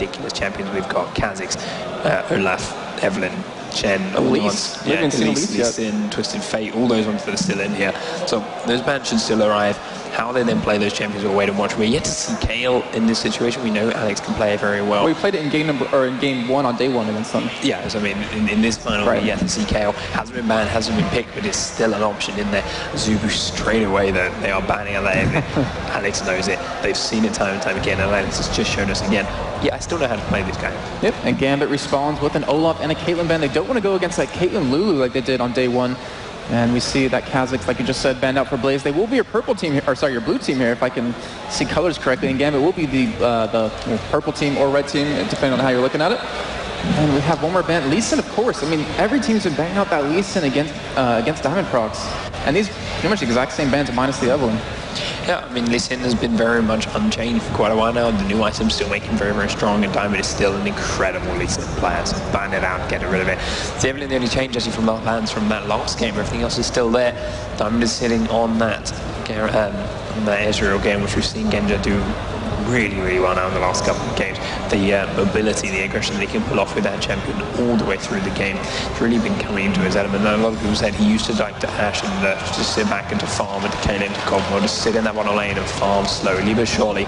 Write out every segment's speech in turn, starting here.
ridiculous champions we've got. Kha'Zix, Olaf, Evelyn, Chen, Elise. We haven't seen Elise yet. Sin, Twisted Fate, all those ones that are still in here. So those bands should still arrive. How they then play those champions, we'll wait and watch. We're yet to see Kale in this situation. We know Alex can play it very well. We played it in game 1 on day 1 against them. Yeah, so I mean, in this final, we're yet to see Kale. Hasn't been banned, hasn't been picked, but it's still an option in there. Azubu straight away, though. They are banning Alex. Alex knows it. They've seen it time and time again, and Alex has just shown us again. Yeah, I still know how to play this game. Yep, and Gambit responds with an Olaf and a Caitlyn ban. They don't want to go against that Caitlyn Lulu like they did on day 1. And we see that Kha'Zix, like you just said, banned out for Blaze. They will be your purple team here, or sorry, your blue team here, if I can see colors correctly. And Gambit will be the purple team or red team, depending on how you're looking at it. And we have one more ban. Lee Sin, of course. I mean, every team's been banning out that Lee Sin against Diamond Procs. And these pretty much the exact same bans minus the Evelyn. Yeah, I mean, Lee Sin has been very much unchanged for quite a while now. The new items still make him very, very strong, and Diamond is still an incredible Lee Sin player, so ban it out, get rid of it. So Evelyn, the only change actually from the bans from that last game, everything else is still there. Diamond is sitting on that Ezreal game, which we've seen Genja do really, really well now in the last couple of games. The mobility, the aggression that he can pull off with that champion all the way through the game, it's really been coming into his element. And a lot of people said he used to like to Ashe and just sit back and to farm and to Kayle into Cogmore, just sit in that bottom lane and farm slowly but surely.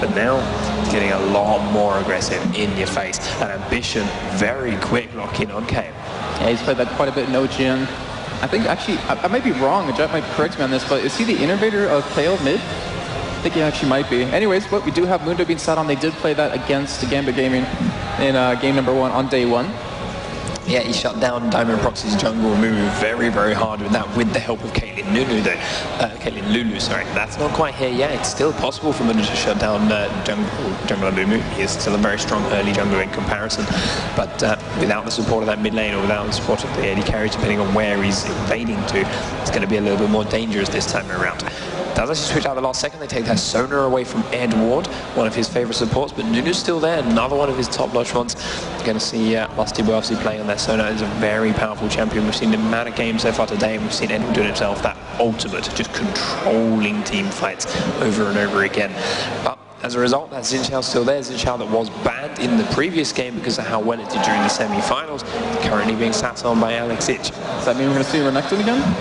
But now he's getting a lot more aggressive in your face. And ambition, very quick lock in on Kayle. Yeah, he's played that quite a bit in OGN. I think actually, I might be wrong, Jet might correct me on this, but is he the innovator of Kayle mid? I think he actually might be. Anyways, but we do have Mundo being sat on. They did play that against Gambit Gaming in game number 1 on day 1. Yeah, he shut down Diamond Proxy's jungle move very, very hard with that, with the help of Caitlyn Lulu, though. Caitlyn Lulu, sorry. That's not quite here yet. It's still possible for Mundo to shut down jungle Lulu. He is still a very strong early jungler in comparison. But without the support of that mid lane, or without the support of the AD carry, depending on where he's invading to, it's going to be a little bit more dangerous this time around. Does actually switch out the last second. They take that Sonar away from Edward, one of his favourite supports, but Nunu's still there, another one of his top-notch ones. You're going to see Lusty Boy obviously playing on that Sonar. Is a very powerful champion. We've seen the amount of games so far today, and we've seen Edward doing himself that ultimate, just controlling team fights over and over again. But as a result, that Xin Shao's still there. Xin Shao that was banned in the previous game because of how well it did during the semi-finals, currently being sat on by Alex Ich. Does that mean we're going to see Renekton again?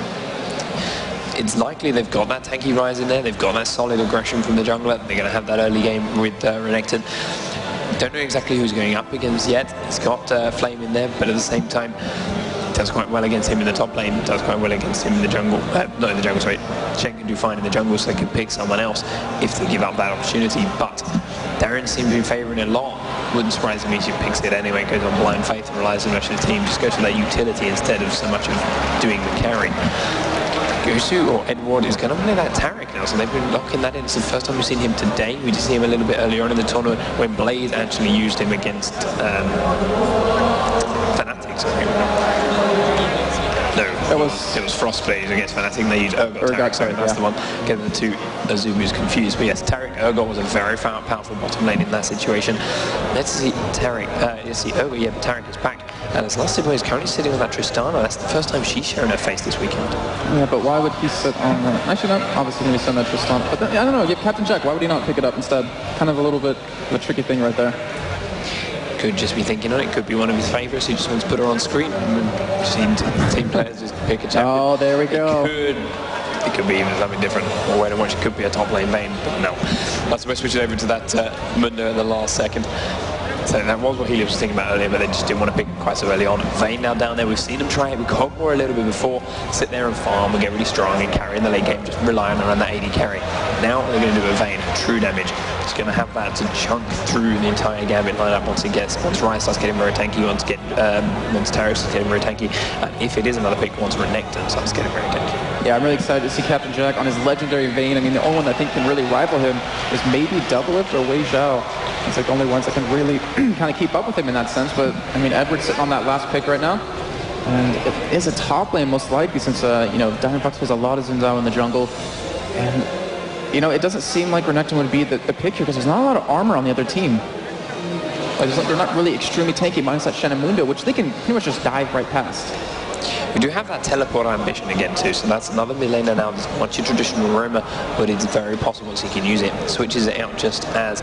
It's likely they've got that tanky rise in there, they've got that solid aggression from the jungler, they're going to have that early game with Renekton. Don't know exactly who's going up against yet. He's got Flame in there, but at the same time, it does quite well against him in the top lane, it does quite well against him in the jungle. Not in the jungle, sorry. Shen can do fine in the jungle, so they can pick someone else if they give up that opportunity, but Darren seems to be favouring it a lot. Wouldn't surprise me if she picks it anyway, goes on blind faith and relies on the rest of the team, just goes for that utility instead of so much of doing the carry. Gosu or Edward is going to play that Taric now, so they've been locking that in. It's the first time we've seen him today. We did see him a little bit earlier on in the tournament when Blaze actually used him against Fanatics, I think. No, it was Frostblade against Fnatic. They used Urgot. Sorry, that's the one. Getting the two Azubu's confused. But yes, Taric Urgot was a very powerful bottom lane in that situation. Let's see Taric. Let's see Urgot. Yeah, but Taric is back. And as Lusty Boy is currently sitting on that Tristana. That's the first time she's shown her face this weekend. Yeah, but why would he sit on that? Actually, not obviously going to be on that Tristana. But then, I don't know. Give Captain Jack. Why would he not pick it up instead? Kind of a little bit of a tricky thing right there. Could just be thinking on it. Could be one of his favourites. He just wants to put her on screen. We've seen team players just pick a champion. Oh, there we go. It could be even something different. Or wait and watch. It could be a top lane main, but no. That's why switch it over to that Mundo in the last second. So that was what Helios was thinking about earlier, but they just didn't want to pick it quite so early on. Vayne now down there. We've seen him try it with Cogmore a little bit before. Sit there and farm and get really strong and carry in the late game, just relying on that AD carry. Now they're going to do a Vayne, true damage. He's going to have that to chunk through the entire Gambit lineup once Ryze starts getting very tanky, once Taric starts getting very tanky. If it is another pick, once Renekton starts getting very tanky. Yeah, I'm really excited to see Captain Jack on his legendary Vayne. I mean, the only one I think can really rival him is maybe Doublelift or Wei Zhao. It's like the only ones that can really kind of keep up with him in that sense. But I mean, Edward's sitting on that last pick right now, and it is a top lane most likely since you know, Diamond Procs has a lot of Xin Zhao in the jungle, and you know, it doesn't seem like Renekton would be the pick here because there's not a lot of armor on the other team. Like, they're not really extremely tanky minus that Shen and Mundo, which they can pretty much just dive right past. We do have that teleport ambition again too, so that's another mid laner now. It's not your traditional roamer, but it's very possible so he can use it. Switches it out just as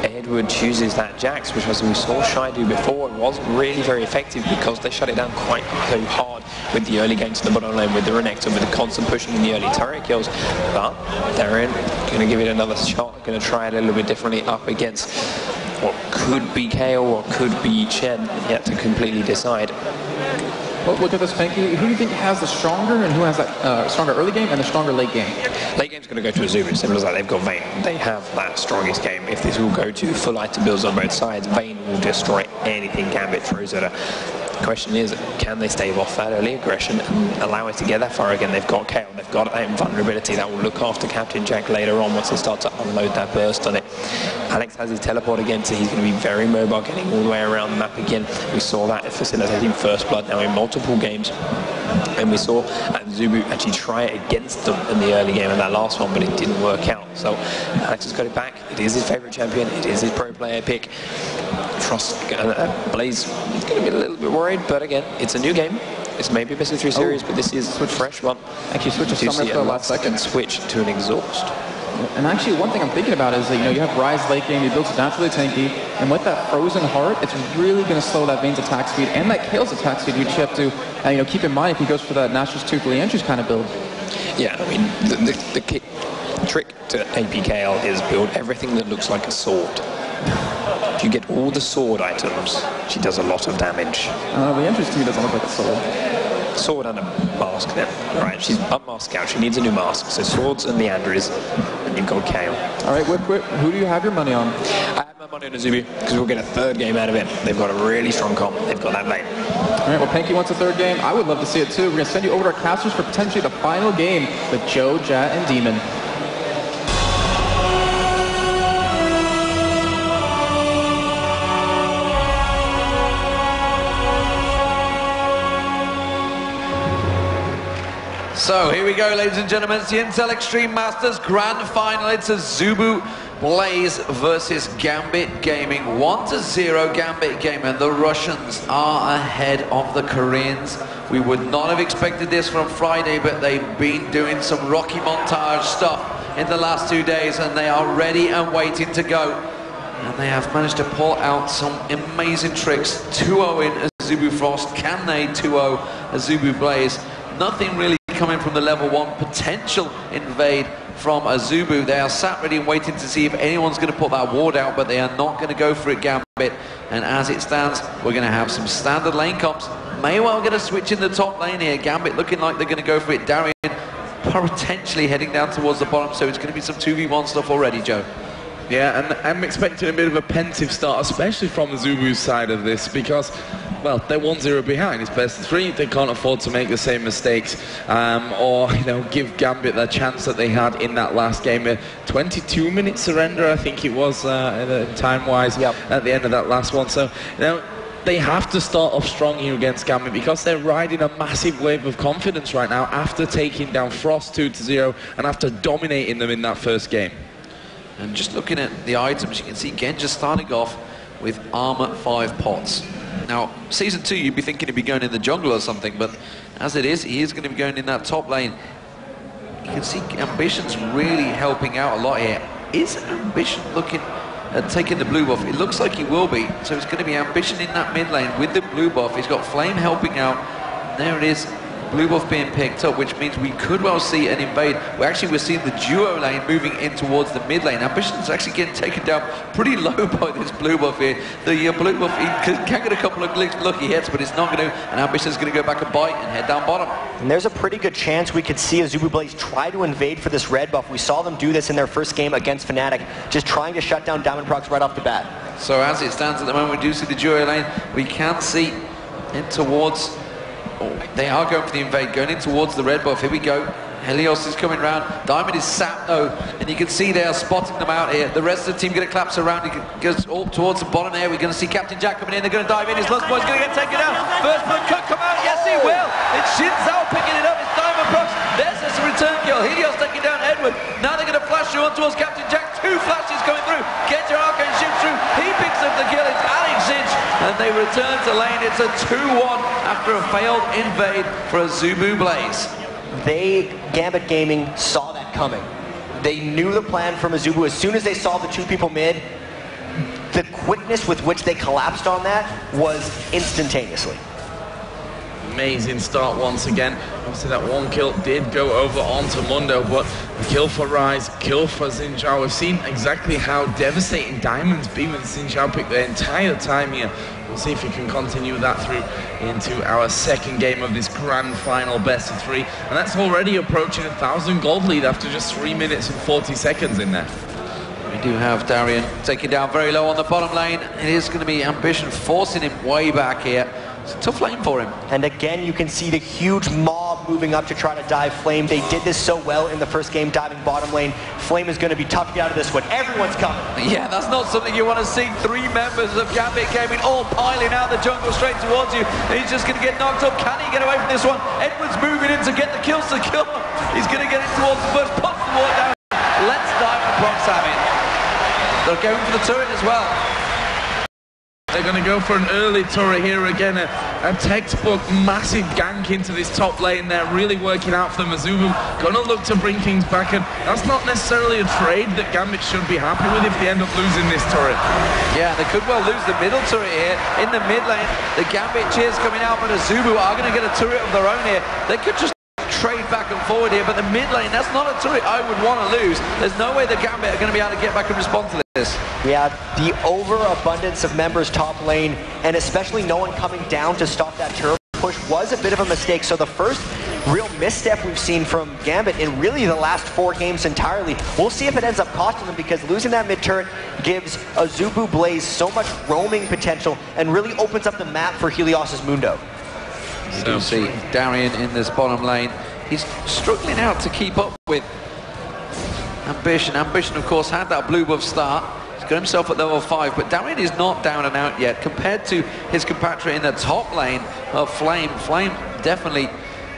Edward chooses that Jax, which as we saw Shy do before, it wasn't really very effective because they shut it down quite so hard with the early gains to the bottom lane, with the Renekton, with the constant pushing in the early turret kills. But they're going to give it another shot, going to try it a little bit differently up against what could be Kayle or could be Chen, yet to completely decide. Well, look at this, Panky. Who do you think has the stronger and who has that stronger early game and the stronger late game? Late game's going to go to Azubu. Simple as that. They've got Vayne. They have that strongest game. If this will go to full item builds on both sides, Vayne will destroy anything Gambit throws at her. The question is, can they stave off that early aggression and allow it to get that far again? They've got Kayle. They've got that invulnerability that will look after Captain Jack later on once they start to unload that burst on it. Alex has his teleport again, so he's going to be very mobile, getting all the way around the map again. We saw that facilitating First Blood now in multiple games. And we saw Azubu actually try it against them in the early game in that last one, but it didn't work out. So Alex has got it back. It is his favourite champion. It is his pro player pick. Frost, Blaze is going to be a little bit worried, but again, it's a new game. It's maybe a best of 3 series, but this is a fresh one. Actually, switch to Summer for the last second. Switch to an Exhaust. And actually, one thing I'm thinking about is that, you know, you have Ryze late game, he builds it naturally tanky, and with that Frozen Heart, it's really going to slow that Vayne's attack speed and that Kayle's attack speed, which you have to, you know, keep in mind if he goes for that Nashor's Tooth Leandry's kind of build. Yeah, I mean, the trick to AP Kayle is build everything that looks like a sword. If you get all the sword items, she does a lot of damage. Leandry's to me doesn't look like a sword. Sword and a mask then. Right, she's unmasked out. She needs a new mask. So swords and Leandry's, and you've got Kayle. All right, Whip, who do you have your money on? I have my money on Azubu because we'll get a third game out of it. They've got a really strong comp. They've got that Vayne. All right, well, Panky wants a third game. I would love to see it too. We're going to send you over to our casters for potentially the final game with Joe, Jat, and Demon. So here we go, ladies and gentlemen. It's the Intel Extreme Masters Grand Final. It's Azubu Blaze versus Gambit Gaming. 1-0 Gambit Gaming. And the Russians are ahead of the Koreans. We would not have expected this from Friday, but they've been doing some Rocky montage stuff in the last 2 days, and they are ready and waiting to go. And they have managed to pull out some amazing tricks. 2-0 in Azubu Frost. Can they 2-0 Azubu Blaze? Nothing really coming from the level 1 potential invade from Azubu. They are sat ready and waiting to see if anyone's going to put that ward out, but they are not going to go for it, Gambit. And as it stands, we're going to have some standard lane comps. May well get a switch in the top lane here. Gambit looking like they're going to go for it. Darian potentially heading down towards the bottom, so it's going to be some 2v1 stuff already, Joe. Yeah, and I'm expecting a bit of a pensive start, especially from Azubu's side of this, because, well, they're 1-0 behind. It's best of 3. They can't afford to make the same mistakes or, you know, give Gambit the chance that they had in that last game. A 22-minute surrender, I think it was, time-wise, at the end of that last one. So, you know, they have to start off strong here against Gambit because they're riding a massive wave of confidence right now after taking down Frost 2-0 and after dominating them in that first game. And just looking at the items, you can see Genja starting off with armor 5 pots. Now, Season 2, you'd be thinking he'd be going in the jungle or something, but as it is, he is going to be going in that top lane. You can see Ambition's really helping out a lot here. Is Ambition looking at taking the blue buff? It looks like he will be, so it's going to be Ambition in that mid lane with the blue buff. He's got Flame helping out. There it is. Blue buff being picked up, which means we could well see an invade. We're seeing the duo lane moving in towards the mid lane. Ambition's actually getting taken down pretty low by this blue buff here. The blue buff, he can get a couple of lucky hits, but it's not going to, and Ambition's going to go back and bite and head down bottom. And there's a pretty good chance we could see Azubu Blaze try to invade for this red buff. We saw them do this in their first game against Fnatic, just trying to shut down Diamond Procs right off the bat. So as it stands at the moment, we do see the duo lane. We can see in towards... They are going for the invade, going in towards the red buff. Here we go. Helios is coming round. Diamond is sat though, and you can see they are spotting them out here. The rest of the team going to collapse around. He goes all towards the bottom there. We're going to see Captain Jack coming in. They're going to dive in. His last boy's going to get taken down. First blood could come out. Yes, he will. It's Shin Zhao picking it up. It's Diamond Procs. There's a return kill. Helios taking down Edward. Now they're going to flash through on towards Captain Jack. 2 flashes coming through. Genja Arcane shoots through. He picks up the kill. It's Alex Zinch. And and they return to lane. It's a 2-1 after a failed invade for Azubu Blaze. Gambit Gaming saw that coming. They knew the plan from Azubu. As soon as they saw the two people mid, the quickness with which they collapsed on that was instantaneously. Amazing start once again. Obviously that one kill did go over onto Mundo, but the kill for Rise, kill for Xin Zhao. We've seen exactly how devastating Diamond's been with Xin Zhao pick the entire time here. We'll see if we can continue that through into our second game of this grand final best of 3. And that's already approaching 1,000 gold lead after just 3 minutes and 40 seconds in there. We do have Darian taking down very low on the bottom lane. It is going to be Ambition forcing him way back here. It's a tough lane for him. And again, you can see the huge mob moving up to try to dive Flame. They did this so well in the first game, diving bottom lane. Flame is going to be tough to get out of this one. Everyone's coming. Yeah, that's not something you want to see. 3 members of Gambit Gaming all piling out the jungle straight towards you. He's just going to get knocked up. Can he get away from this one? Edwards moving in to get the kills to kill him. He's going to get it towards the first, puts the wall down. Let's Diamond Prox have it. They're going for the turret as well. They're going to go for an early turret here again, a textbook massive gank into this top lane there, really working out for them. Azubu going to look to bring things back, and that's not necessarily a trade that Gambit should be happy with if they end up losing this turret. Yeah, they could well lose the middle turret here. In the mid lane, the Gambit cheers coming out, but Azubu are going to get a turret of their own here. They could just trade back and forward here, but the mid lane, that's not a turret I would want to lose. There's no way the Gambit are going to be able to get back and respond to this. Yeah, the overabundance of members top lane, and especially no one coming down to stop that turret push, was a bit of a mistake. So the first real misstep we've seen from Gambit in really the last 4 games entirely. We'll see if it ends up costing them, because losing that mid turret gives Azubu Blaze so much roaming potential and really opens up the map for Helios's Mundo. You do see Darian in this bottom lane. He's struggling out to keep up with Ambition. Ambition, of course, had that blue buff start. He's got himself at level 5, but Darian is not down and out yet. Compared to his compatriot in the top lane of Flame, Flame definitely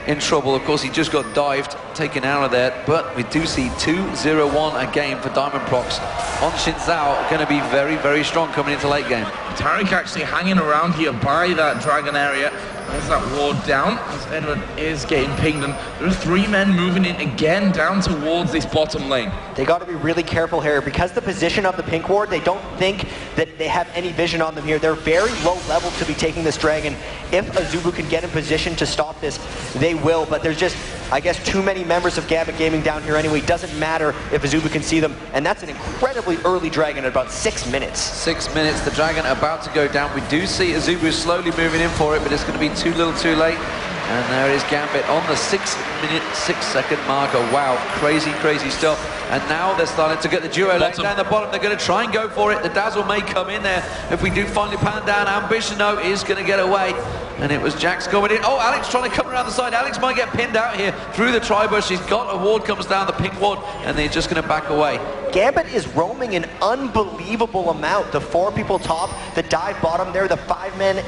in trouble. Of course, he just got dived, taken out of there, but we do see 2-0-1 a game for Diamond Prox on Xin Zhao. Going to be very, very strong coming into late game. Tariq actually hanging around here by that dragon area. There's that ward down as Edward is getting pinged, and there are 3 men moving in again down towards this bottom lane. They got to be really careful here, because the position of the pink ward, they don't think that they have any vision on them here. They're very low level to be taking this dragon. If Azubu can get in position to stop this, they will, but there's just, I guess, too many members of Gambit Gaming down here anyway. Doesn't matter if Azubu can see them, and that's an incredibly early dragon at about 6 minutes. 6 minutes, the dragon about to go down. We do see Azubu slowly moving in for it, but it's going to be too little too late. And there is Gambit on the 6-minute, 6-second marker. Wow, crazy, crazy stuff. And now they're starting to get the duo lane down the bottom. They're going to try and go for it. The Dazzle may come in there if we do finally pan down. Ambition, though, is going to get away. And it was Jax going in. Oh, Alex trying to come around the side. Alex might get pinned out here through the tri-bush. He's got a ward, comes down, the pink ward, and they're just going to back away. Gambit is roaming an unbelievable amount. The 4 people top, the dive bottom there, the 5 men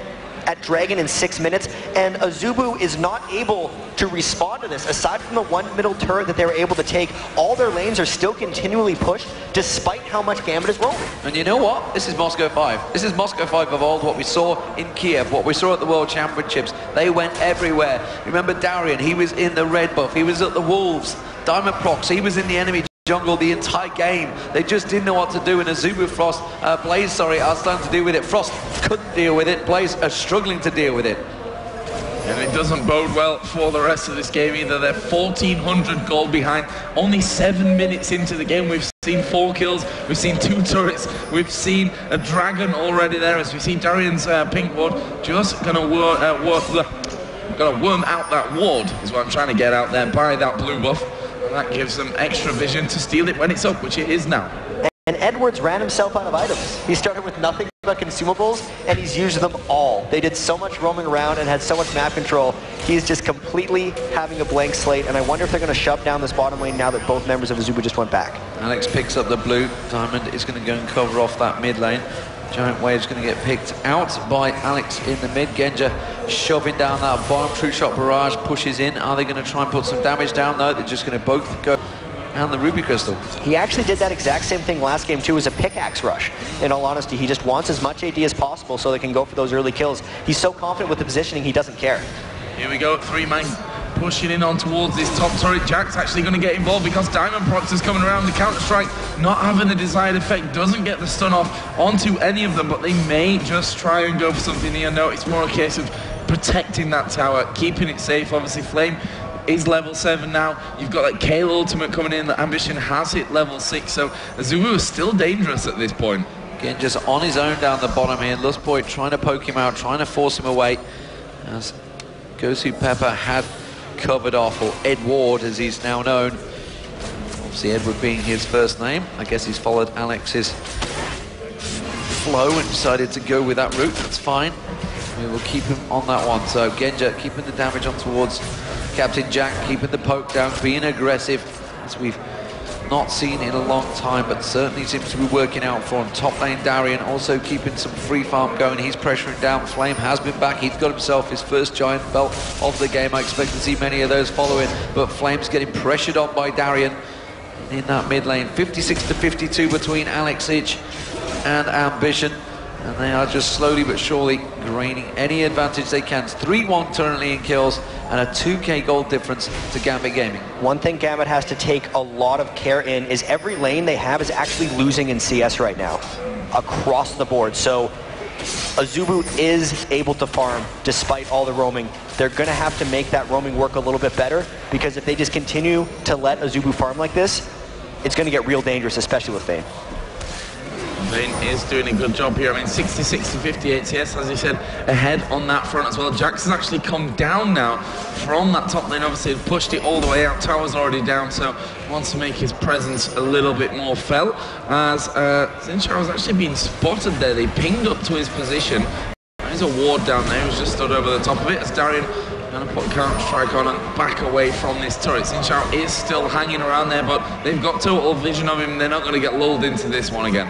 at Dragon in 6 minutes, and Azubu is not able to respond to this. Aside from the 1 middle turret that they were able to take, all their lanes are still continually pushed, despite how much Gambit is roaming. And you know what? This is Moscow 5. This is Moscow 5 of old, what we saw in Kiev, what we saw at the World Championships. They went everywhere. Remember Darian, he was in the red buff, he was at the Wolves. Diamond Prox, he was in the enemy jungle the entire game. They just didn't know what to do, and Azubu Blaze are starting to deal with it. Frost couldn't deal with it. Blaze are struggling to deal with it. And it doesn't bode well for the rest of this game either. They're 1,400 gold behind. Only 7 minutes into the game, we've seen 4 kills, we've seen 2 turrets, we've seen a dragon already there, as we see Darian's pink ward just gonna worm out that ward, is what I'm trying to get out there, by that blue buff. And that gives them extra vision to steal it when it's up, which it is now. And Edwards ran himself out of items. He started with nothing but consumables, and he's used them all. They did so much roaming around and had so much map control. He's just completely having a blank slate, and I wonder if they're going to shove down this bottom lane now that both members of Azubu just went back. Alex picks up the blue. Diamond is going to go and cover off that mid lane. Giant Wave's going to get picked out by Alex in the mid. Genja shoving down that bottom. True Shot Barrage pushes in. Are they going to try and put some damage down? No, they're just going to both go and the Ruby Crystal. He actually did that exact same thing last game too, as a pickaxe rush. In all honesty, he just wants as much AD as possible so they can go for those early kills. He's so confident with the positioning, he doesn't care. Here we go, 3-man pushing in on towards this top turret. Jack's actually going to get involved because Diamond Prox is coming around. The counter-strike not having the desired effect, doesn't get the stun off onto any of them, but they may just try and go for something here. No, it's more a case of protecting that tower, keeping it safe. Obviously, Flame is level 7 now. You've got that Kale ultimate coming in. The Ambition has hit level 6, so Azubu is still dangerous at this point. Again, just on his own down the bottom here. Lustboy trying to poke him out, trying to force him away. As Gosu Pepper had covered off, or Ed Ward as he's now known. Obviously Edward being his first name. I guess he's followed Alex's flow and decided to go with that route. That's fine. We will keep him on that one. So Genja keeping the damage on towards Captain Jack, keeping the poke down, being aggressive, as we've not seen in a long time, but certainly seems to be working out for him. Top lane Darian also keeping some free farm going. He's pressuring down. Flame has been back. He's got himself his first giant belt of the game. I expect to see many of those following, but Flame's getting pressured on by Darian in that mid lane. 56-52 between Alex Ich and Ambition, and they are just slowly but surely gaining any advantage they can. 3-1 currently in kills and a 2k gold difference to Gambit Gaming. One thing Gambit has to take a lot of care in is every lane they have is actually losing in CS right now, across the board. So Azubu is able to farm despite all the roaming. They're going to have to make that roaming work a little bit better, because if they just continue to let Azubu farm like this, it's going to get real dangerous, especially with Vayne. Vayne is doing a good job here. I mean, 66-58 CS, as you said, ahead on that front as well. Jax has actually come down now from that top lane. Obviously, he'd pushed it all the way out. Tower's already down, so wants to make his presence a little bit more felt. As Zinchar was actually being spotted there. They pinged up to his position. There's a ward down there who's just stood over the top of it, as Darian going to put counter-strike on and back away from this turret. Zinchar is still hanging around there, but they've got total vision of him. They're not going to get lulled into this one again.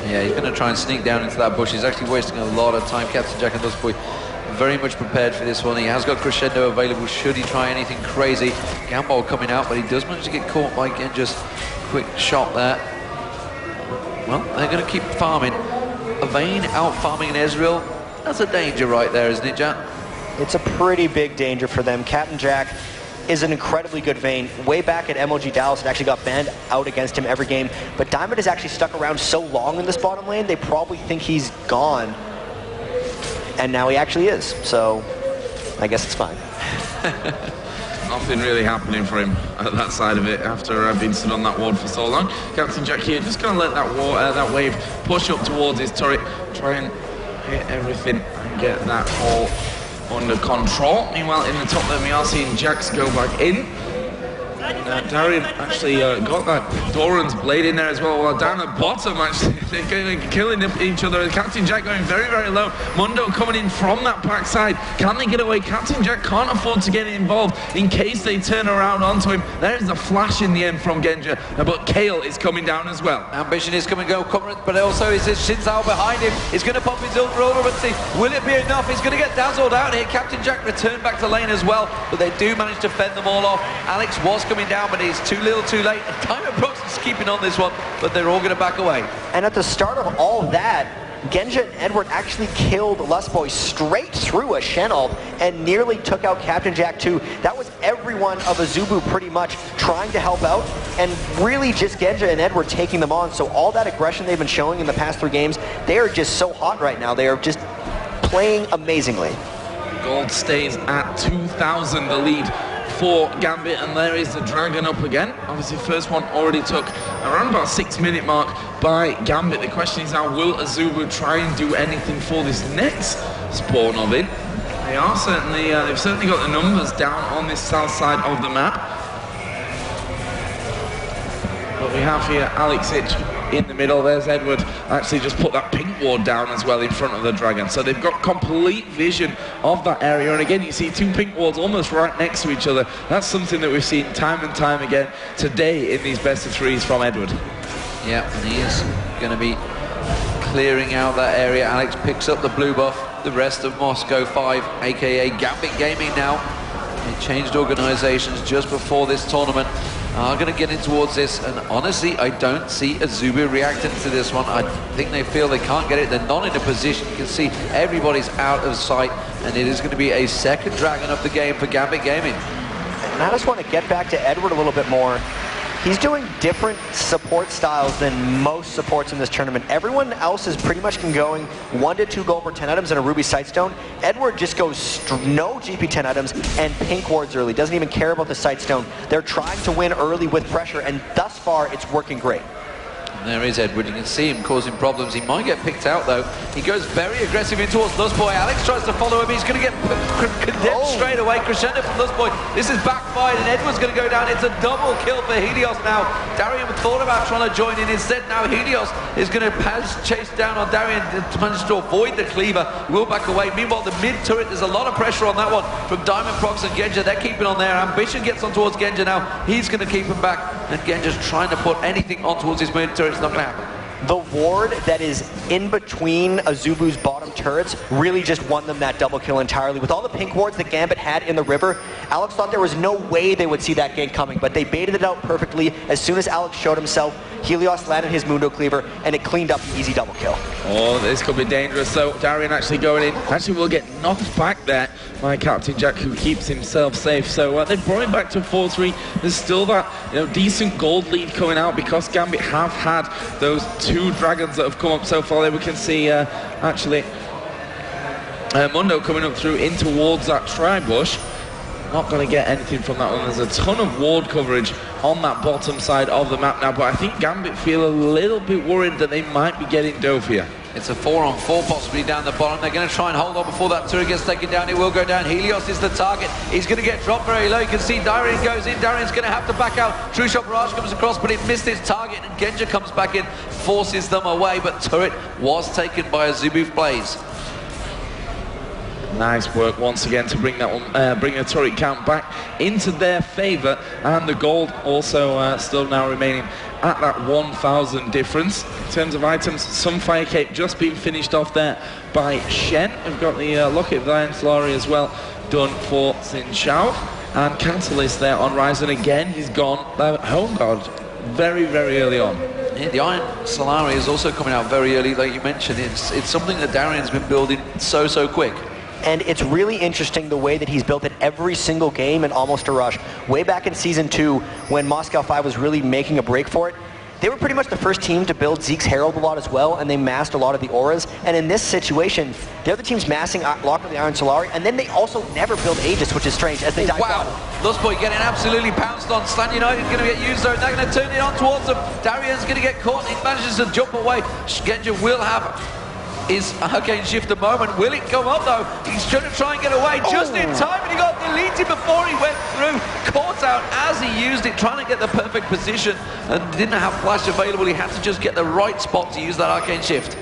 Yeah, he's going to try and sneak down into that bush. He's actually wasting a lot of time. Captain Jack and Lustboy very much prepared for this one. He has got Crescendo available should he try anything crazy. Gambol coming out, but he does manage to get caught by Genja's quick shot there. Well, they're going to keep farming. Vayne out farming in Ezreal. That's a danger right there, isn't it, Jack? It's a pretty big danger for them. Captain Jack is an incredibly good Vayne. Way back at MLG Dallas, it actually got banned out against him every game. But Diamond has actually stuck around so long in this bottom lane, they probably think he's gone. And now he actually is. So I guess it's fine. Nothing really happening for him at that side of it after being stood on that ward for so long. Captain Jack here just going to let that wave push up towards his turret, try and hit everything and get that all under control. Meanwhile, in the top lane, we are seeing Jax go back in. Darian actually got that Doran's blade in there as well. While down at bottom, actually, they're killing each other. Captain Jack going very, very low. Mundo coming in from that backside. Can they get away? Captain Jack can't afford to get involved in case they turn around onto him. There's a flash in the end from Genja, but Kale is coming down as well. Ambition is coming go, but also is his Xin Zhao behind him. He's going to pop his ult roller, but see, will it be enough? He's going to get dazzled out here. Captain Jack returned back to lane as well, but they do manage to fend them all off. Alex was coming down, but he's too little too late. And Diamond Prox is keeping on this one, but they're all going to back away. And at the start of all that, Genja and Edward actually killed Lustboy straight through a Shen ult and nearly took out Captain Jack too. That was everyone of Azubu pretty much trying to help out, and really just Genja and Edward taking them on. So all that aggression they've been showing in the past 3 games, they are just so hot right now. They are just playing amazingly. Gold stays at 2,000, the lead for Gambit, and there is the dragon up again. Obviously, first one already took around about 6-minute mark by Gambit. The question is now, will Azubu try and do anything for this next spawn of it? They are certainly, they've certainly got the numbers down on this south side of the map. But we have here Alex Ich in the middle. There's Edward actually just put that pink ward down as well in front of the dragon. So they've got complete vision of that area. And again, you see 2 pink wards almost right next to each other. That's something that we've seen time and time again today in these best of 3s from Edward. Yeah, and he is going to be clearing out that area. Alex picks up the blue buff. The rest of Moscow 5, aka Gambit Gaming now, They changed organizations just before this tournament. Are going to get in towards this, and honestly, I don't see Azubu reacting to this one. I think they feel they can't get it. They're not in a position. You can see everybody's out of sight, and it is going to be a second dragon of the game for Gambit Gaming. And I just want to get back to Edward a little bit more. He's doing different support styles than most supports in this tournament. Everyone else is pretty much going 1 to 2 gold for 10 items and a ruby sightstone. Edward just goes no GP 10 items and pink wards early. Doesn't even care about the sightstone. They're trying to win early with pressure, and thus far it's working great. There is Edward. You can see him causing problems. He might get picked out, though. He goes very aggressive in towards Lustboy. Alex tries to follow him. He's going to get condemned straight away. Crescendo from Lustboy. This is backfired, and Edward's going to go down. It's a double kill for Helios now. Darian thought about trying to join in. Instead, now Helios is going to chase down on Darian. Manages to avoid the cleaver. Will back away. Meanwhile, the mid turret, there's a lot of pressure on that one from Diamond Prox and Genja. They're keeping on there. Ambition gets on towards Genja now. He's going to keep him back, and Genja's trying to put anything on towards his mid turret. It's not going to happen. The ward that is in between Azubu's bottom turrets really just won them that double kill entirely. With all the pink wards that Gambit had in the river, Alex thought there was no way they would see that gank coming, but they baited it out perfectly. As soon as Alex showed himself, Helios landed his Mundo Cleaver, and it cleaned up an easy double kill. Oh, this could be dangerous. So Darian actually going in. Actually will get knocked back there by Captain Jack, who keeps himself safe. So they've brought him back to 4-3. There's still that decent gold lead coming out because Gambit have had those 2 dragons that have come up so far. There we can see actually Mundo coming up through in towards that tri-bush. Not going to get anything from that one. There's a ton of ward coverage on that bottom side of the map now, but I think Gambit feel a little bit worried that they might be getting dove here. It's a 4-on-4 possibly down the bottom. They're going to try and hold on before that turret gets taken down. It will go down. Helios is the target. He's going to get dropped very low. You can see Darian goes in. Darian's going to have to back out. True Shot Barrage comes across, but it missed its target, and Genja comes back in, forces them away, but turret was taken by Azubu Blaze. Nice work once again to bring that one, bring the turret count back into their favour, and the gold also still now remaining at that 1,000 difference. In terms of items, some Fire Cape just being finished off there by Shen. We've got the Locket of the Iron Solari as well done for Xin Shao, and Catalyst there on Ryzen again. He's gone home guard very early on. Yeah, the Iron Solari is also coming out very early, like you mentioned. It's something that Darian's been building so quick. And it's really interesting the way that he's built it every single game in Almost a Rush. Way back in Season 2, when Moscow 5 was really making a break for it, they were pretty much the first team to build Zeke's Herald a lot as well, and they massed a lot of the auras. And in this situation, the other team's massing Lock of the Iron Solari, and then they also never build Aegis, which is strange, as they die bottom. Lustboy getting absolutely pounced on. Slan United going to get used though, and they're going to turn it on towards them. Darian's going to get caught. He manages to jump away. Genja will have his Hurricane Shift a moment. Will it come up though? He's trying to try and get away just in time, and he got deleted before he went through. Caught out as he used it, trying to get the perfect position, and didn't have flash available. He had to just get the right spot to use that Arcane Shift.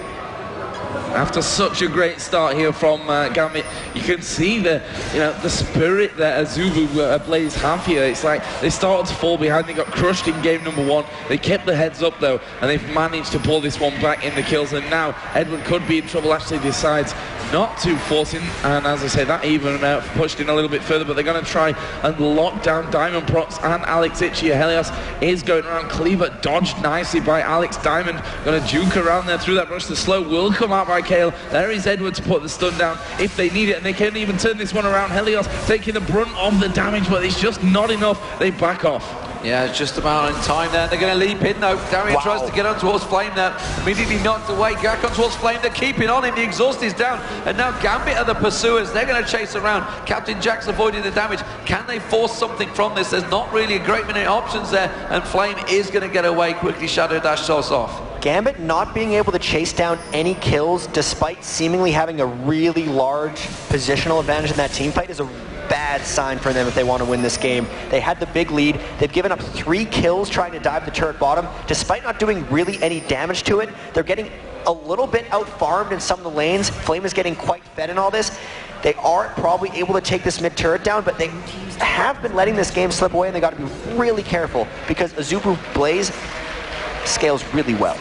After such a great start here from Gambit, you can see the spirit that Azubu Blaze have here. It's like they started to fall behind, they got crushed in game number 1. They kept the heads up though, and they've managed to pull this one back in the kills, and now Edward could be in trouble. Actually decides not to force in, and as I say, that even pushed in a little bit further, but they're going to try and lock down Diamond Prox and Alex Itchy. Helios is going around. Cleaver dodged nicely by Alex. Diamond going to juke around there through that rush. The slow will come out by Kale. There is Edward to put the stun down if they need it, and they can even turn this one around. Helios taking the brunt of the damage, but it's just not enough. They back off. Yeah, it's just about in time there. They're going to leap in though. Darian tries to get on towards Flame there. Immediately knocked away. Back on towards Flame. They're keeping on him. The exhaust is down. And now Gambit are the pursuers. They're going to chase around. Captain Jack's avoiding the damage. Can they force something from this? There's not really a great many options there. And Flame is going to get away quickly. Shadow Dash us off. Gambit not being able to chase down any kills despite seemingly having a really large positional advantage in that team fight is a bad sign for them if they want to win this game. They had the big lead. They've given up 3 kills trying to dive the turret bottom. Despite not doing really any damage to it, they're getting a little bit out-farmed in some of the lanes. Flame is getting quite fed in all this. They are probably able to take this mid turret down, but they have been letting this game slip away, and they got to be really careful because Azubu Blaze scales really well.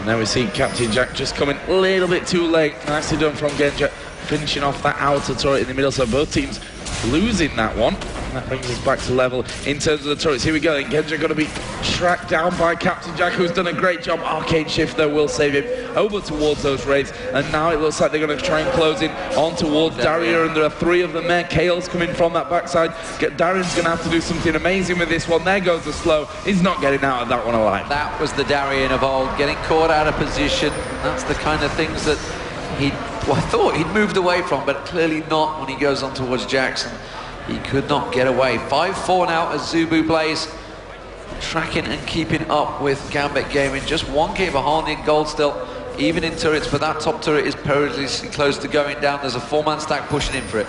Now we see Captain Jack just coming a little bit too late. Nicely done from Genja, finishing off that outer turret in the middle. So both teams losing that one. That brings us back to level in terms of the turrets. Here we go. And Genja going to be tracked down by Captain Jack, who's done a great job. Arcane Shift, though, will save him over towards those raids. And now it looks like they're going to try and close in on towards Daria. And there are 3 of them there. Kale's coming from that backside. Darian's going to have to do something amazing with this one. There goes the slow. He's not getting out of that one alive. That was the Darian of old, getting caught out of position. That's the kind of things that I thought he'd moved away from, but clearly not when he goes on towards Jackson. He could not get away. 5-4 now as Azubu plays. Tracking and keeping up with Gambit Gaming. Just 1k behind in gold still, even in turrets, but that top turret is perilously close to going down. There's a 4-man stack pushing in for it.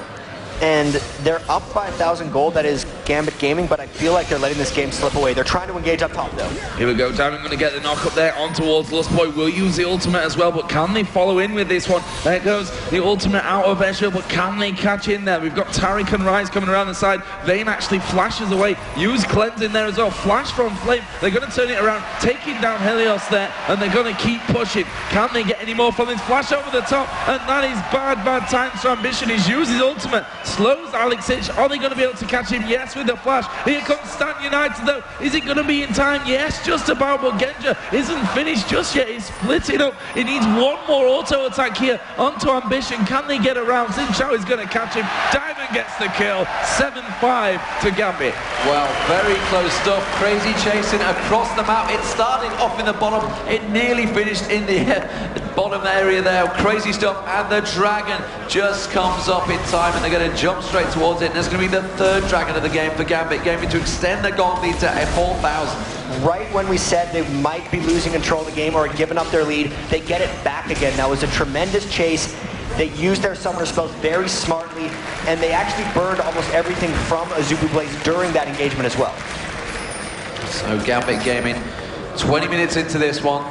And they're up by 1,000 gold, that is Gambit Gaming, but I feel like they're letting this game slip away. They're trying to engage up top, though. Here we go, Diamond going to get the knock up there on towards Lustboy. Will use the ultimate as well, but can they follow in with this one? There goes the ultimate out of Ezreal, but can they catch in there? We've got Tariq and Rise coming around the side. Vayne actually flashes away. Use Cleanse in there as well. Flash from Flame. They're going to turn it around, taking down Helios there, and they're going to keep pushing. Can they get any more from this? Flash over the top, and that is bad times for Ambition. He's used his ultimate. Slows Alex Hitch. Are they going to be able to catch him? Yes, with the flash. Here comes Stan United, though. Is it going to be in time? Yes, just about, but Genja isn't finished just yet. He's splitting up. He needs one more auto attack here onto Ambition. Can they get around? Zinchao is going to catch him. Diamond gets the kill. 7-5 to Gambit. Well, very close stuff. Crazy chasing across the map. It started off in the bottom. It nearly finished in the bottom area there. Crazy stuff. And the dragon just comes up in time, and they're going to jump straight towards it. And there's going to be the 3rd dragon of the game for Gambit Gaming to extend the gold lead to 4,000. Right when we said they might be losing control of the game or giving up their lead, they get it back again. That was a tremendous chase. They used their summoner spells very smartly, and they actually burned almost everything from Azubu Blaze during that engagement as well. So Gambit Gaming, 20 minutes into this one.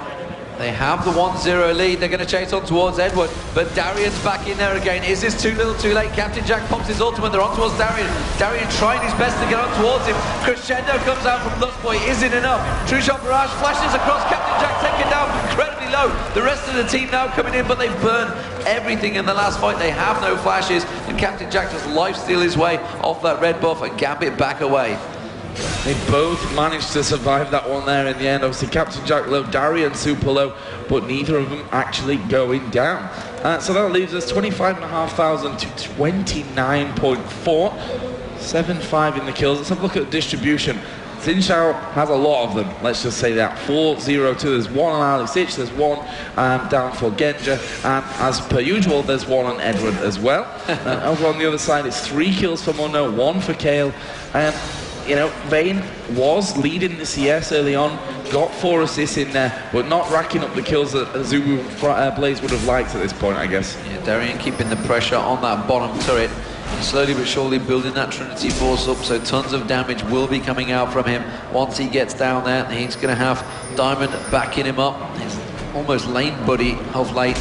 They have the 1-0 lead. They're going to chase on towards Edward, but Darian's back in there again. Is this too little too late? Captain Jack pops his ultimate. They're on towards Darian. Darian trying his best to get on towards him. Crescendo comes out from Lustboy. Is it enough? True Shot Barrage flashes across. Captain Jack taken down incredibly low. The rest of the team now coming in, but they've burned everything in the last fight. They have no flashes, and Captain Jack just lifesteal his way off that red buff, and Gambit back away. They both managed to survive that one there in the end. Obviously, Captain Jack low, Darian super low, but neither of them actually going down. So that leaves us 25,500 to 29.4. 7-5 in the kills. Let's have a look at the distribution. Zinchao has a lot of them, let's just say that. 4-0-2, there's 1 on Alex Hitch, there's 1 down for Genja, and as per usual, there's 1 on Edward as well. Over on the other side, it's 3 kills for Mono, 1 for Kale, and you know, Vayne was leading the CS early on, got 4 assists in there, but not racking up the kills that Azubu Blaze would have liked at this point, I guess. Yeah, Darian keeping the pressure on that bottom turret, and slowly but surely building that Trinity Force up, so tons of damage will be coming out from him once he gets down there. He's going to have Diamond backing him up, his almost lane buddy of late,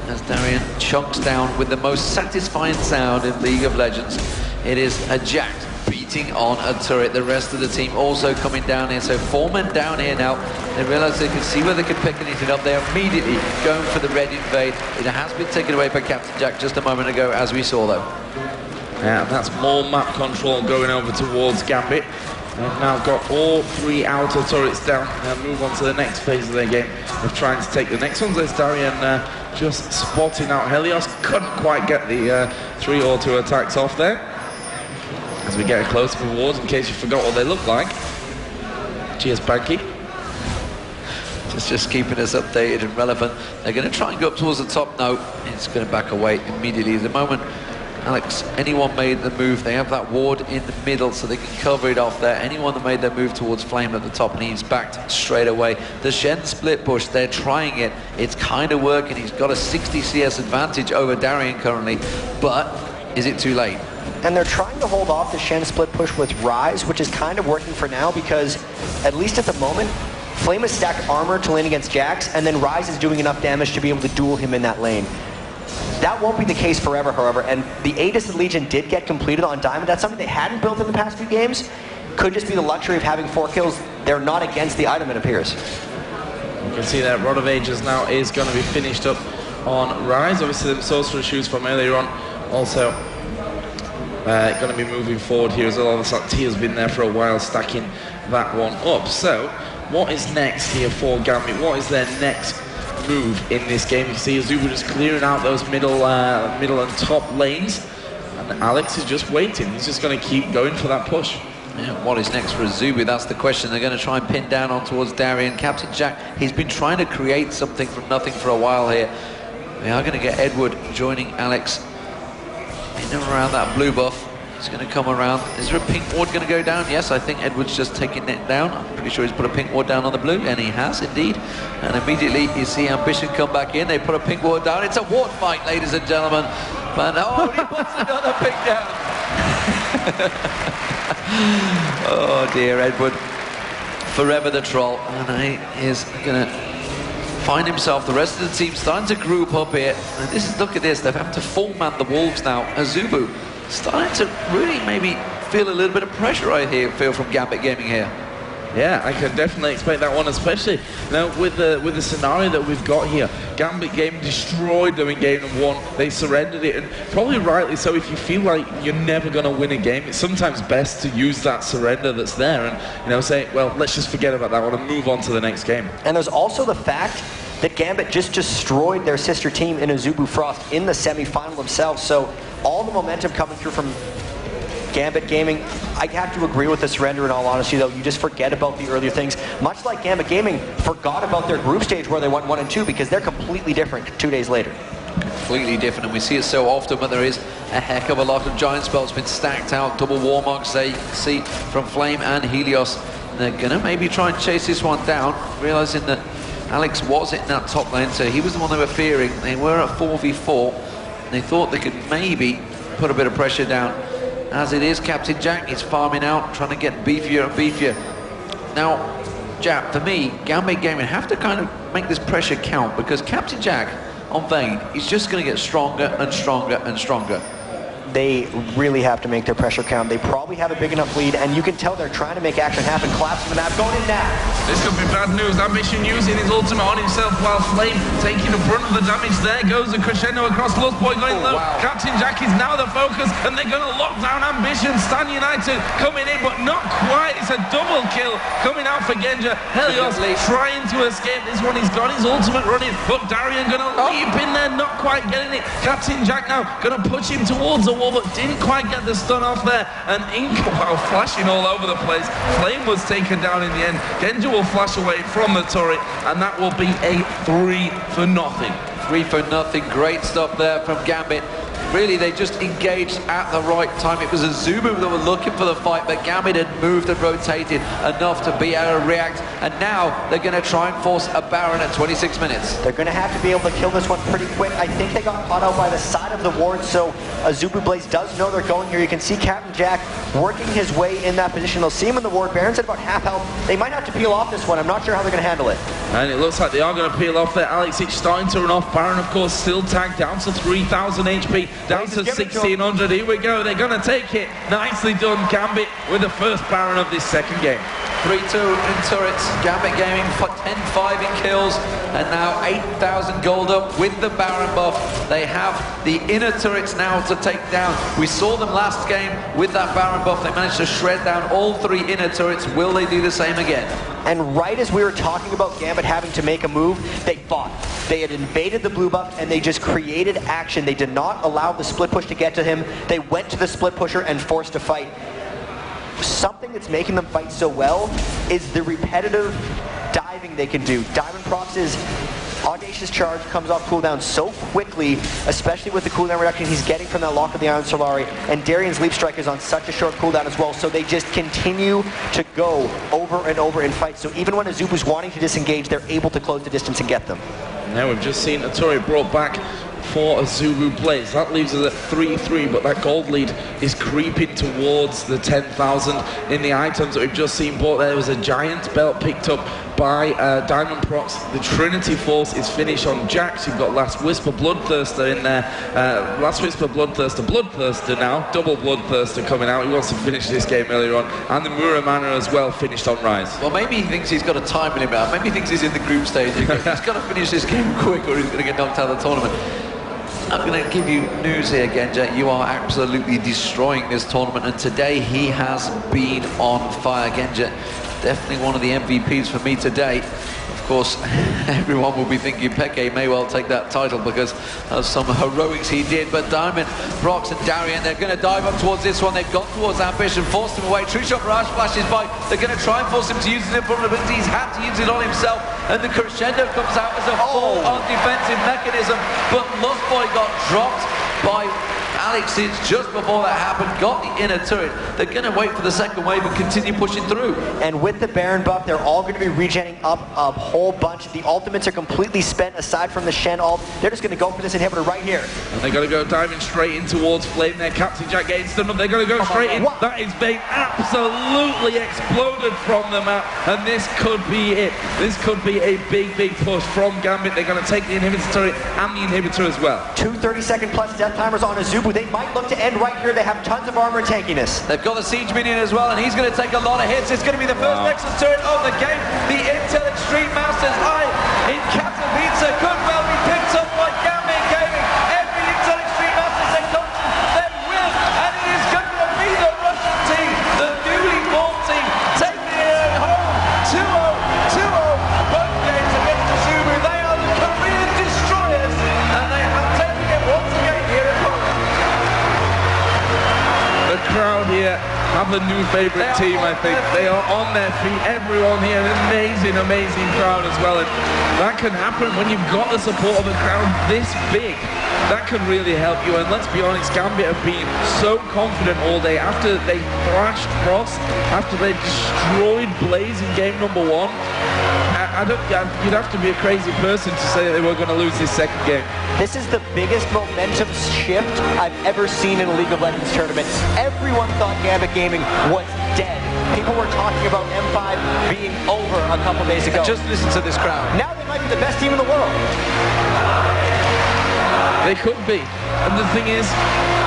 as Darian chunks down with the most satisfying sound in League of Legends. It is a Jack beating on a turret. The rest of the team also coming down here. So 4 men down here now. They realize they can see where they can pick anything up. They're immediately going for the red invade. It has been taken away by Captain Jack just a moment ago, as we saw though. Yeah, that's more map control going over towards Gambit. They've now got all 3 outer turrets down and move on to the next phase of their game of trying to take the next ones. There's Darian just spotting out Helios. Couldn't quite get the 3 auto attacks off there. As we get a close-up of awards, in case you forgot what they look like. Cheers, Banky. Just keeping us updated and relevant. They're going to try and go up towards the top. No, it's going to back away immediately. The moment Alex, anyone made the move, they have that ward in the middle, so they can cover it off there. Anyone that made their move towards Flame at the top, and he's backed straight away. The Shen split push, they're trying it. It's kind of working. He's got a 60 CS advantage over Darian currently, but is it too late? And they're trying to hold off the Shen split push with Rise, which is kind of working for now because, at least at the moment, Flame has stacked armor to lane against Jax, and then Rise is doing enough damage to be able to duel him in that lane. That won't be the case forever, however, and the Aegis Legion did get completed on Diamond. That's something they hadn't built in the past few games. Could just be the luxury of having 4 kills. They're not against the item, it appears. You can see that Rod of Ages now is going to be finished up on Rise. Obviously, the Sorcerer shoes from earlier on also going to be moving forward here as well. Tia's been there for a while, stacking that one up. So, what is next here for Gambit? What is their next move in this game? You can see Azubu just clearing out those middle and top lanes, and Alex is just waiting. He's just going to keep going for that push. Yeah, what is next for Azubu? That's the question. They're going to try and pin down on towards Darian. Captain Jack, he's been trying to create something from nothing for a while here. We are going to get Edward joining Alex in and around that blue buff. He's going to come around. Is there a pink ward going to go down? Yes, I think Edward's just taking it down. I'm pretty sure he's put a pink ward down on the blue, and he has indeed. And immediately you see Ambition come back in. They put a pink ward down. It's a ward fight, ladies and gentlemen. But oh, he puts another pink down. Oh dear, Edward, forever the troll, and he is going to find himself. The rest of the team starting to group up here, and this is, look at this, they've had to full man the wolves now. Azubu starting to really maybe feel a little bit of pressure I feel from Gambit Gaming here. Yeah, I can definitely expect that one, especially now with the scenario that we've got here. Gambit Gaming destroyed them in game number 1. They surrendered it, and probably rightly so. If you feel like you're never going to win a game, it's sometimes best to use that surrender that's there and say, well, let's just forget about that one and move on to the next game. And there's also the fact that Gambit just destroyed their sister team in Azubu Frost in the semi-final themselves. So all the momentum coming through from Gambit Gaming, I have to agree with the surrender in all honesty though. You just forget about the earlier things. Much like Gambit Gaming forgot about their group stage where they went 1 and 2 because they're completely different 2 days later. Completely different, and we see it so often, but there is a heck of a lot of giant spells been stacked out. Double Warmarks there you can see from Flame and Helios. They're gonna maybe try and chase this one down, realizing that Alex was in that top lane, so he was the one they were fearing. They were at 4v4. They thought they could maybe put a bit of pressure down. As it is, Captain Jack is farming out, trying to get beefier and beefier. Now, Jack, for me, Gambit Gaming have to kind of make this pressure count, because Captain Jack on Vayne is just going to get stronger and stronger and stronger. They really have to make their pressure count. They probably have a big enough lead, and you can tell they're trying to make action happen. Collapsing the map, going in now. This could be bad news. Ambition using his ultimate on himself, while Flame taking the brunt of the damage. There goes a crescendo across Lust Boy going low. Wow. Captain Jack is now the focus, and they're going to lock down Ambition. Stan United coming in, but not quite. It's a double kill coming out for Genja. Helios trying to escape this one. He's got his ultimate running, but Darian going to leap in there, not quite getting it. Captain Jack now going to push him towards the wall, but didn't quite get the stun off there. And Ink, wow, flashing all over the place. Flame was taken down in the end. Genja will flash away from the turret, and that will be a 3-for-0. 3-for-0. Great stuff there from Gambit. Really, they just engaged at the right time. It was Azubu that were looking for the fight, but Gambit had moved and rotated enough to be able to react, and now they're going to try and force a Baron at 26 minutes. They're going to have to be able to kill this one pretty quick. I think they got caught out by the side of the ward, so Azubu Blaze does know they're going here. You can see Captain Jack working his way in that position. They'll see him in the ward. Baron's at about half health. They might have to peel off this one. I'm not sure how they're going to handle it. And it looks like they are going to peel off there. Alex is starting to run off. Baron, of course, still tagged down to 3,000 HP. Down to 1,600. Here we go. They're going to take it. Nicely done, Gambit, with the first Baron of this second game. 3-2 in turrets. Gambit Gaming for 10-5 in kills, and now 8,000 gold up with the Baron buff. They have the inner turrets now to take down. We saw them last game with that Baron buff. They managed to shred down all 3 inner turrets. Will they do the same again? And right as we were talking about Gambit having to make a move, they fought. They had invaded the blue buff, and they just created action. They did not allow the split push to get to him. They went to the split pusher and forced a fight. Something that's making them fight so well is the repetitive diving they can do. Diamond Prox's Audacious Charge comes off cooldown so quickly, especially with the cooldown reduction he's getting from that Lock of the Iron Solari, and Darian's Leap Strike is on such a short cooldown as well, so they just continue to go over and over in fights. So even when Azubu's wanting to disengage, they're able to close the distance and get them. Now we've just seen a turret brought back for Azubu Blaze. That leaves us at 3-3, but that gold lead is creeping towards the 10,000 in the items that we've just seen bought. There was a giant belt picked up by Diamond Prox. The Trinity Force is finished on Jax. You've got Last Whisper Bloodthirster in there. Last Whisper Bloodthirster now. Double Bloodthirster coming out. He wants to finish this game earlier on. And the Muramana as well finished on Rise. Well, maybe he thinks he's got a time limit out. Maybe he thinks he's in the group stage. He's got to finish this game quick or he's going to get knocked out of the tournament. I'm going to give you news here, Genja. You are absolutely destroying this tournament, and today he has been on fire. Genja, definitely one of the MVPs for me today. Of course, everyone will be thinking Peke may well take that title because of some heroics he did, but Diamond, Brox and Darien, they're going to dive up towards this one. They've gone towards Ambition, forced him away. True Shot Barrage flashes by. They're going to try and force him to use his invulnerability. He's had to use it on himself, and the crescendo comes out as a full-on defensive mechanism, but Lost Boy got dropped by Alex just before that happened, got the inner turret. They're going to wait for the second wave and continue pushing through. And with the Baron buff, they're all going to be regenning up a whole bunch. The ultimates are completely spent aside from the Shen ult. They're just going to go for this inhibitor right here. And they're going to go diving straight in towards Flame there. Captain Jack getting stunned up. They're going to go straight in. What? That is being absolutely exploded from the map. And this could be it. This could be a big, big push from Gambit. They're going to take the inhibitor turret and the inhibitor as well. 2 30-second plus death timers on Azubu. They might look to end right here. They have tons of armor and tankiness. They've got the Siege Minion as well, and he's going to take a lot of hits. It's going to be the first Nexus turret of the game. The Intel Extreme Masters IEM Katowice could well be picked up by Gambit Gaming. Every Intel Extreme Masters they come to, they win, and it is going to be the Russian team, the newly formed team, taking it home 2-0, 2-0. Both games against Azubu. They are the Korean destroyers, and they are taking it once again here at home. The crowd here have a new favourite team, I think. They are on their feet. Everyone here, an amazing, amazing crowd as well. And that can happen when you've got the support of a crowd this big. That can really help you. And let's be honest, Gambit have been so confident all day. After they thrashed Frost, after they destroyed Blaze in game number 1, you'd have to be a crazy person to say that they were going to lose this second game. This is the biggest momentum shift I've ever seen in a League of Legends tournament. Everyone thought Gambit Gaming was dead. People were talking about M5 being over a couple days ago. Just listen to this crowd. Now they might be the best team in the world. They could be. And the thing is,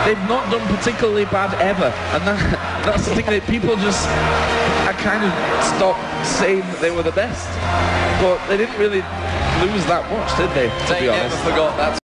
they've not done particularly bad ever. And that's the thing that people just kind of stopped saying that they were the best. But they didn't really lose that much, did they? To be honest. Never forgot that.